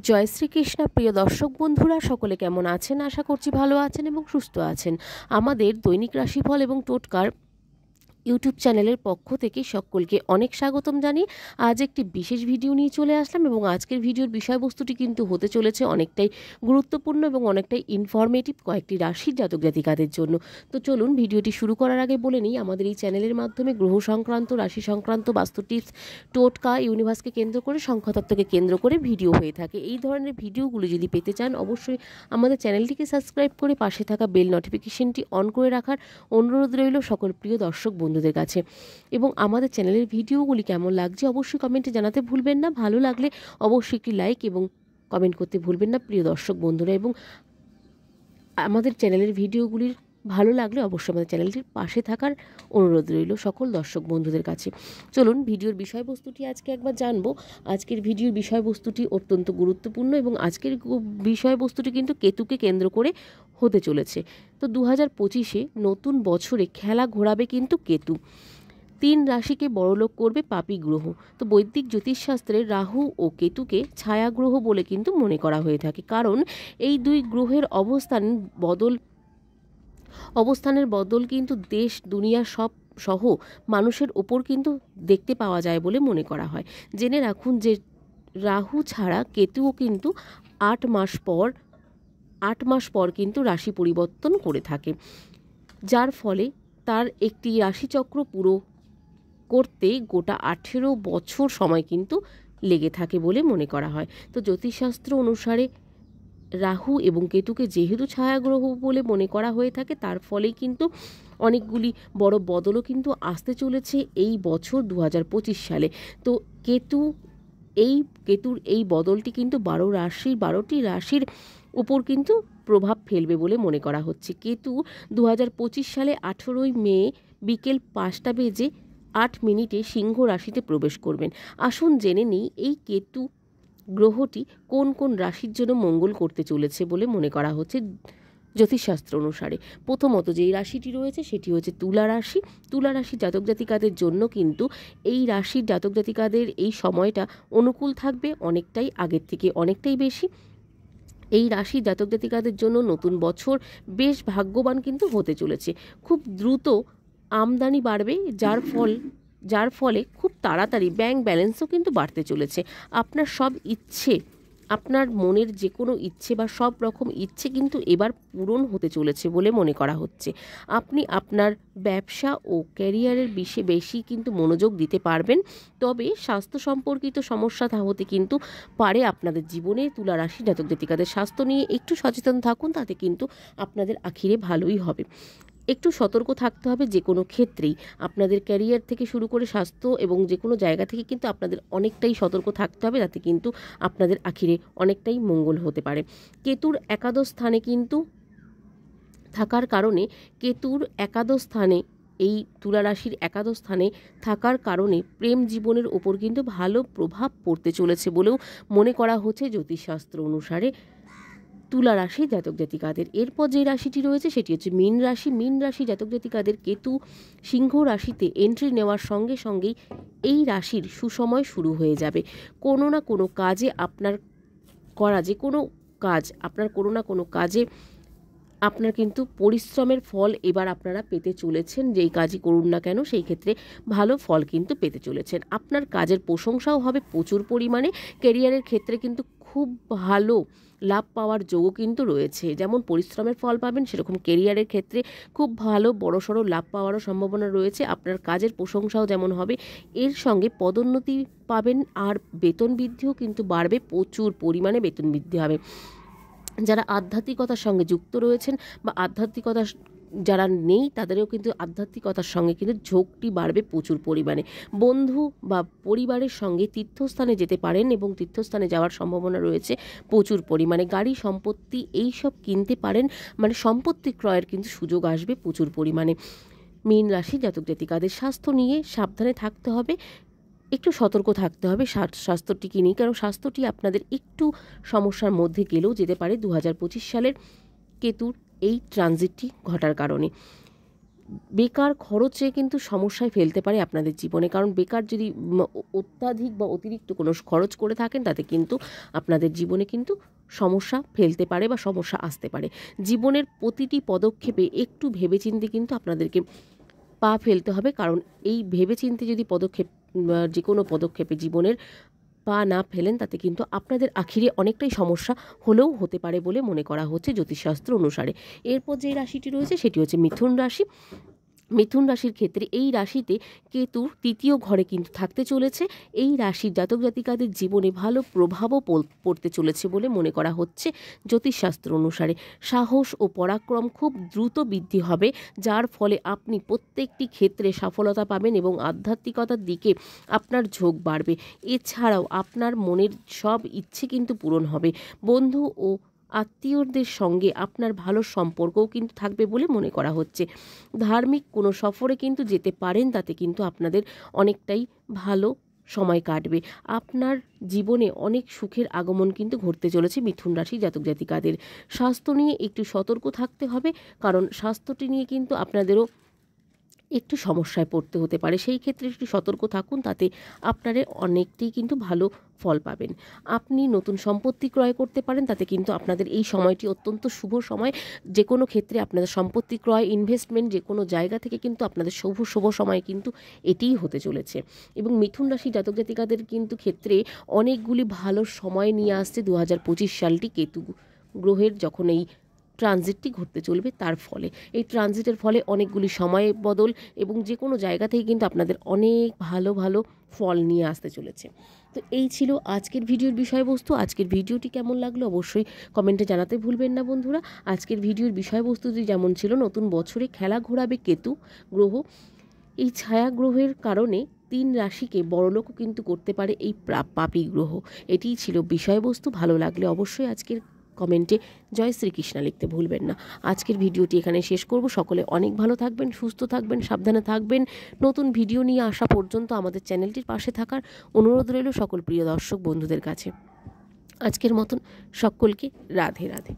জয় শ্রীকৃষ্ণ। প্রিয় দর্শক বন্ধুরা, সকলে কেমন আছেন? আশা করছি ভালো আছেন এবং সুস্থ আছেন। আমাদের দৈনিক রাশিফল এবং টোটকার ইউটিউব চ্যানেলের পক্ষ থেকে সকলকে অনেক স্বাগতম জানিয়ে আজ একটি বিশেষ ভিডিও নিয়ে চলে আসলাম এবং আজকের ভিডিওর বিষয়বস্তুটি কিন্তু হতে চলেছে অনেকটাই গুরুত্বপূর্ণ এবং অনেকটাই ইনফরমেটিভ কয়েকটি রাশির জাতক জাতিকাদের জন্য। তো চলুন ভিডিওটি শুরু করার আগে বলে নিই, আমাদের এই চ্যানেলের মাধ্যমে গ্রহ সংক্রান্ত, রাশি সংক্রান্ত, বাস্তু টিপস, টোটকা, ইউনিভার্সকে কেন্দ্র করে, সংখ্যাতত্ত্বকে কেন্দ্র করে ভিডিও হয়ে থাকে। এই ধরনের ভিডিওগুলো যদি পেতে চান অবশ্যই আমাদের চ্যানেলটিকে সাবস্ক্রাইব করে পাশে থাকা বেল নোটিফিকেশনটি অন করে রাখার অনুরোধ রইল সকল প্রিয় দর্শক বন্ধুদের কাছে। এবং আমাদের চ্যানেলের ভিডিওগুলি কেমন লাগছে অবশ্যই কমেন্টে জানাতে ভুলবেন না। ভালো লাগলে অবশ্যই একটি লাইক এবং কমেন্ট করতে ভুলবেন না প্রিয় দর্শক বন্ধুরা। এবং আমাদের চ্যানেলের ভিডিওগুলির ভালো লাগলে অবশ্যই আমাদের চ্যানেলটির পাশে থাকার অনুরোধ রইল সকল দর্শক বন্ধুদের কাছে। চলুন ভিডিওর বিষয়বস্তুটি আজকে একবার জানবো। আজকের ভিডিওর বিষয়বস্তুটি অত্যন্ত গুরুত্বপূর্ণ এবং আজকের বিষয়বস্তুটি কিন্তু কেতুকে কেন্দ্র করে হতে চলেছে। তো 2025-এ নতুন বছরে খেলা ঘোরাবে কিন্তু কেতু। 3 রাশিকে বড়লোক করবে পাপী গ্রহ। তো বৈদিক জ্যোতিষশাস্ত্রে রাহু ও কেতুকে ছায়া গ্রহ বলে কিন্তু মনে করা হয়ে থাকে, কারণ এই দুই গ্রহের অবস্থানের বদল কিন্তু দেশ দুনিয়া সব সহ মানুষের ওপর কিন্তু দেখতে পাওয়া যায় বলে মনে করা হয়। জেনে রাখুন যে রাহু ছাড়া কেতুও কিন্তু 8 মাস পর কিন্তু রাশি পরিবর্তন করে থাকে, যার ফলে তার একটি রাশিচক্র পুরো করতে গোটা 18 বছর সময় কিন্তু লেগে থাকে বলে মনে করা হয়। তো জ্যোতিষশাস্ত্র অনুসারে রাহু এবং কেতুকে যেহেতু ছায়াগ্রহ বলে মনে করা হয়ে থাকে, তার ফলেই কিন্তু অনেকগুলি বড় বদলও কিন্তু আসতে চলেছে এই বছর 2025 সালে। তো কেতুর এই বদলটি কিন্তু 12টি রাশির উপর কিন্তু প্রভাব ফেলবে বলে মনে করা হচ্ছে। কেতু 2025 সালে 18ই মে বিকেল 5:08 সিংহ রাশিতে প্রবেশ করবেন। আসুন জেনে নিই এই কেতু গ্রহটি কোন কোন রাশির জন্য মঙ্গল করতে চলেছে বলে মনে করা হচ্ছে জ্যোতিষশাস্ত্র অনুসারে। প্রথমত যেই রাশিটি রয়েছে সেটি হচ্ছে তুলা রাশি। তুলা রাশির জাতক জাতিকাদের জন্য কিন্তু এই রাশির জাতক জাতিকাদের এই সময়টা অনুকূল থাকবে, অনেকটাই আগের থেকে অনেকটাই বেশি। এই রাশির জাতক জাতিকাদের জন্য নতুন বছর বেশ ভাগ্যবান কিন্তু হতে চলেছে। খুব দ্রুত আমদানি বাড়বে, যার ফলে খুব তাড়াতাড়ি ব্যাংক ব্যালেন্সও কিন্তু বাড়তে চলেছে। আপনার সব ইচ্ছে, আপনার মনের যে কোনো ইচ্ছে বা সব রকম ইচ্ছে কিন্তু এবার পূরণ হতে চলেছে বলে মনে করা হচ্ছে। আপনি আপনার ব্যবসা ও ক্যারিয়ারের বেশি কিন্তু মনোযোগ দিতে পারবেন। তবে স্বাস্থ্য সম্পর্কিত সমস্যা হতে কিন্তু পারে আপনাদের জীবনে। তুলা রাশি জাতক জাতিকাদের স্বাস্থ্য নিয়ে একটু সচেতন থাকুন, তাতে কিন্তু আপনাদের আখিরে ভালোই হবে। একটু সতর্ক থাকতে হবে যে কোনো ক্ষেত্রেই, আপনাদের ক্যারিয়ার থেকে শুরু করে স্বাস্থ্য এবং যে কোনো জায়গা থেকে কিন্তু আপনাদের অনেকটাই সতর্ক থাকতে হবে, তাতে কিন্তু আপনাদের আখিরে অনেকটাই মঙ্গল হতে পারে। কেতুর একাদশ স্থানে কিন্তু থাকার কারণে এই তুলা রাশির একাদশ স্থানে থাকার কারণে প্রেম জীবনের ওপর কিন্তু ভালো প্রভাব পড়তে চলেছে বলেও মনে করা হচ্ছে জ্যোতিষশাস্ত্র অনুসারে তুলা রাশি জাতক জাতিকাদের। এরপর যে রাশিটি রয়েছে সেটি হচ্ছে মীন রাশি। মীন রাশি জাতক জাতিকাদের কেতু সিংহ রাশিতে এন্ট্রি নেওয়ার সঙ্গে সঙ্গেই এই রাশির সুসময় শুরু হয়ে যাবে। কোনো না কোনো কাজে আপনার আপনার কিন্তু পরিশ্রমের ফল এবার আপনারা পেতে চলেছেন। যেই কাজই করুন না কেন সেই ক্ষেত্রে ভালো ফল কিন্তু পেতে চলেছেন। আপনার কাজের প্রশংসাও হবে প্রচুর পরিমাণে। ক্যারিয়ারের ক্ষেত্রে কিন্তু খুব ভালো লাভ পাওয়ার যোগও কিন্তু রয়েছে। যেমন পরিশ্রমের ফল পাবেন, সেরকম ক্যারিয়ারের ক্ষেত্রে খুব ভালো বড়সড় লাভ পাওয়ারও সম্ভাবনা রয়েছে। আপনার কাজের প্রশংসাও যেমন হবে, এর সঙ্গে পদোন্নতি পাবেন আর বেতন বৃদ্ধিও কিন্তু বাড়বে, প্রচুর পরিমাণে বেতন বৃদ্ধি হবে। যারা আধ্যাত্মিকতার সঙ্গে যুক্ত রয়েছেন বা আধ্যাত্মিকতা যারা নেই তাদেরও কিন্তু আধ্যাত্মিকতার সঙ্গে কিন্তু ঝোঁকটি বাড়বে প্রচুর পরিমাণে। বন্ধু বা পরিবারের সঙ্গে তীর্থস্থানে যেতে পারেন এবং তীর্থস্থানে যাওয়ার সম্ভাবনা রয়েছে প্রচুর পরিমাণে। গাড়ি সম্পত্তি এইসব কিনতে পারেন, মানে সম্পত্তি ক্রয়ের কিন্তু সুযোগ আসবে প্রচুর পরিমাণে। মীন রাশি জাতক জাতিকাদের স্বাস্থ্য নিয়ে সাবধানে থাকতে হবে, একটু সতর্ক থাকতে হবে স্বাস্থ্যটিকে নিয়ে, কারণ স্বাস্থ্যটি আপনাদের একটু সমস্যার মধ্যে গেলেও যেতে পারে 2025 সালের কেতুর এই ট্রানজিটটি ঘটার কারণে। বেকার খরচে কিন্তু সমস্যায় ফেলতে পারে আপনাদের জীবনে। কারণ বেকার যদি অত্যাধিক বা অতিরিক্ত কোনো খরচ করে থাকেন, তাতে কিন্তু আপনাদের জীবনে কিন্তু সমস্যা ফেলতে পারে বা সমস্যা আসতে পারে। জীবনের প্রতিটি পদক্ষেপে একটু ভেবেচিন্তে কিন্তু আপনাদেরকে পা ফেলতে হবে, কারণ এই ভেবেচিন্তে যদি যে কোনো পদক্ষেপে জীবনের পা না ফেলেন, তাতে কিন্তু আপনাদের আখিরে অনেকটাই সমস্যা হলেও হতে পারে বলে মনে করা হচ্ছে জ্যোতিষশাস্ত্র অনুসারে। এরপর যে রাশিটি রয়েছে সেটি হচ্ছে মিথুন রাশি। মিথুন রাশির ক্ষেত্রে এই রাশিতে কেতুর ৩য় ঘরে কিন্তু থাকতে চলেছে। এই রাশির জাতক জাতিকাদের জীবনে ভালো প্রভাবও পড়তে চলেছে বলে মনে করা হচ্ছে জ্যোতিষশাস্ত্র অনুসারে। সাহস ও পরাক্রম খুব দ্রুত বৃদ্ধি হবে, যার ফলে আপনি প্রত্যেকটি ক্ষেত্রে সফলতা পাবেন এবং আধ্যাত্মিকতার দিকে আপনার ঝোঁক বাড়বে। এছাড়াও আপনার মনের সব ইচ্ছে কিন্তু পূরণ হবে। বন্ধু ও আত্মীয়দের সঙ্গে আপনার ভালো সম্পর্কও কিন্তু থাকবে বলে মনে করা হচ্ছে। ধার্মিক কোনো সফরে কিন্তু যেতে পারেন, তাতে কিন্তু আপনাদের অনেকটাই ভালো সময় কাটবে। আপনার জীবনে অনেক সুখের আগমন কিন্তু ঘটতে চলেছে মিথুন রাশি জাতক জাতিকাদের। স্বাস্থ্য নিয়ে একটু সতর্ক থাকতে হবে, কারণ স্বাস্থ্যটি নিয়ে কিন্তু আপনাদেরও একটু সমস্যায় পড়তে হতে পারে। সেই ক্ষেত্রে একটু সতর্ক থাকুন, তাতে আপনারা অনেকটাই কিন্তু ভালো ফল পাবেন। আপনি নতুন সম্পত্তি ক্রয় করতে পারেন, তাতে কিন্তু আপনাদের এই সময়টি অত্যন্ত শুভ সময়। যে কোনো ক্ষেত্রে আপনাদের সম্পত্তি ক্রয়, ইনভেস্টমেন্ট যে কোনো জায়গা থেকে কিন্তু আপনাদের শুভ সময় কিন্তু এটিই হতে চলেছে। এবং মিথুন রাশি জাতক জাতিকাদের কিন্তু ক্ষেত্রে অনেকগুলি ভালো সময় নিয়ে আসছে 2025 সালটি, কেতু গ্রহের যখন এই ট্রানজিটটি ঘটতে চলবে তার ফলে। এই ট্রানজিটের ফলে অনেকগুলি সময় বদল এবং যে কোনো জায়গা থেকে কিন্তু আপনাদের অনেক ভালো ভালো ফল নিয়ে আসতে চলেছে। তো এই ছিল আজকের ভিডিওর বিষয়বস্তু। আজকের ভিডিওটি কেমন লাগলো অবশ্যই কমেন্টে জানাতে ভুলবেন না বন্ধুরা। আজকের ভিডিওর বিষয়বস্তুটি যেমন ছিল, নতুন বছরে খেলা ঘোরাবে কেতু গ্রহ। এই ছায়া গ্রহের কারণে 3 রাশিকে বড়লোকও কিন্তু করতে পারে এই পাপী গ্রহ। এটিই ছিল বিষয়বস্তু। ভালো লাগলে অবশ্যই আজকের কমেন্টে জয় শ্রীকৃষ্ণ লিখতে ভুলবেন না। আজকের ভিডিওটি এখানে শেষ করব। সকলে অনেক ভালো থাকবেন, সুস্থ থাকবেন, সাবধানে থাকবেন। নতুন ভিডিও নিয়ে আসা পর্যন্ত আমাদের চ্যানেলটির পাশে থাকার অনুরোধ রইল সকল প্রিয় দর্শক বন্ধুদের কাছে। আজকের মতন সকলকে রাধে রাধে।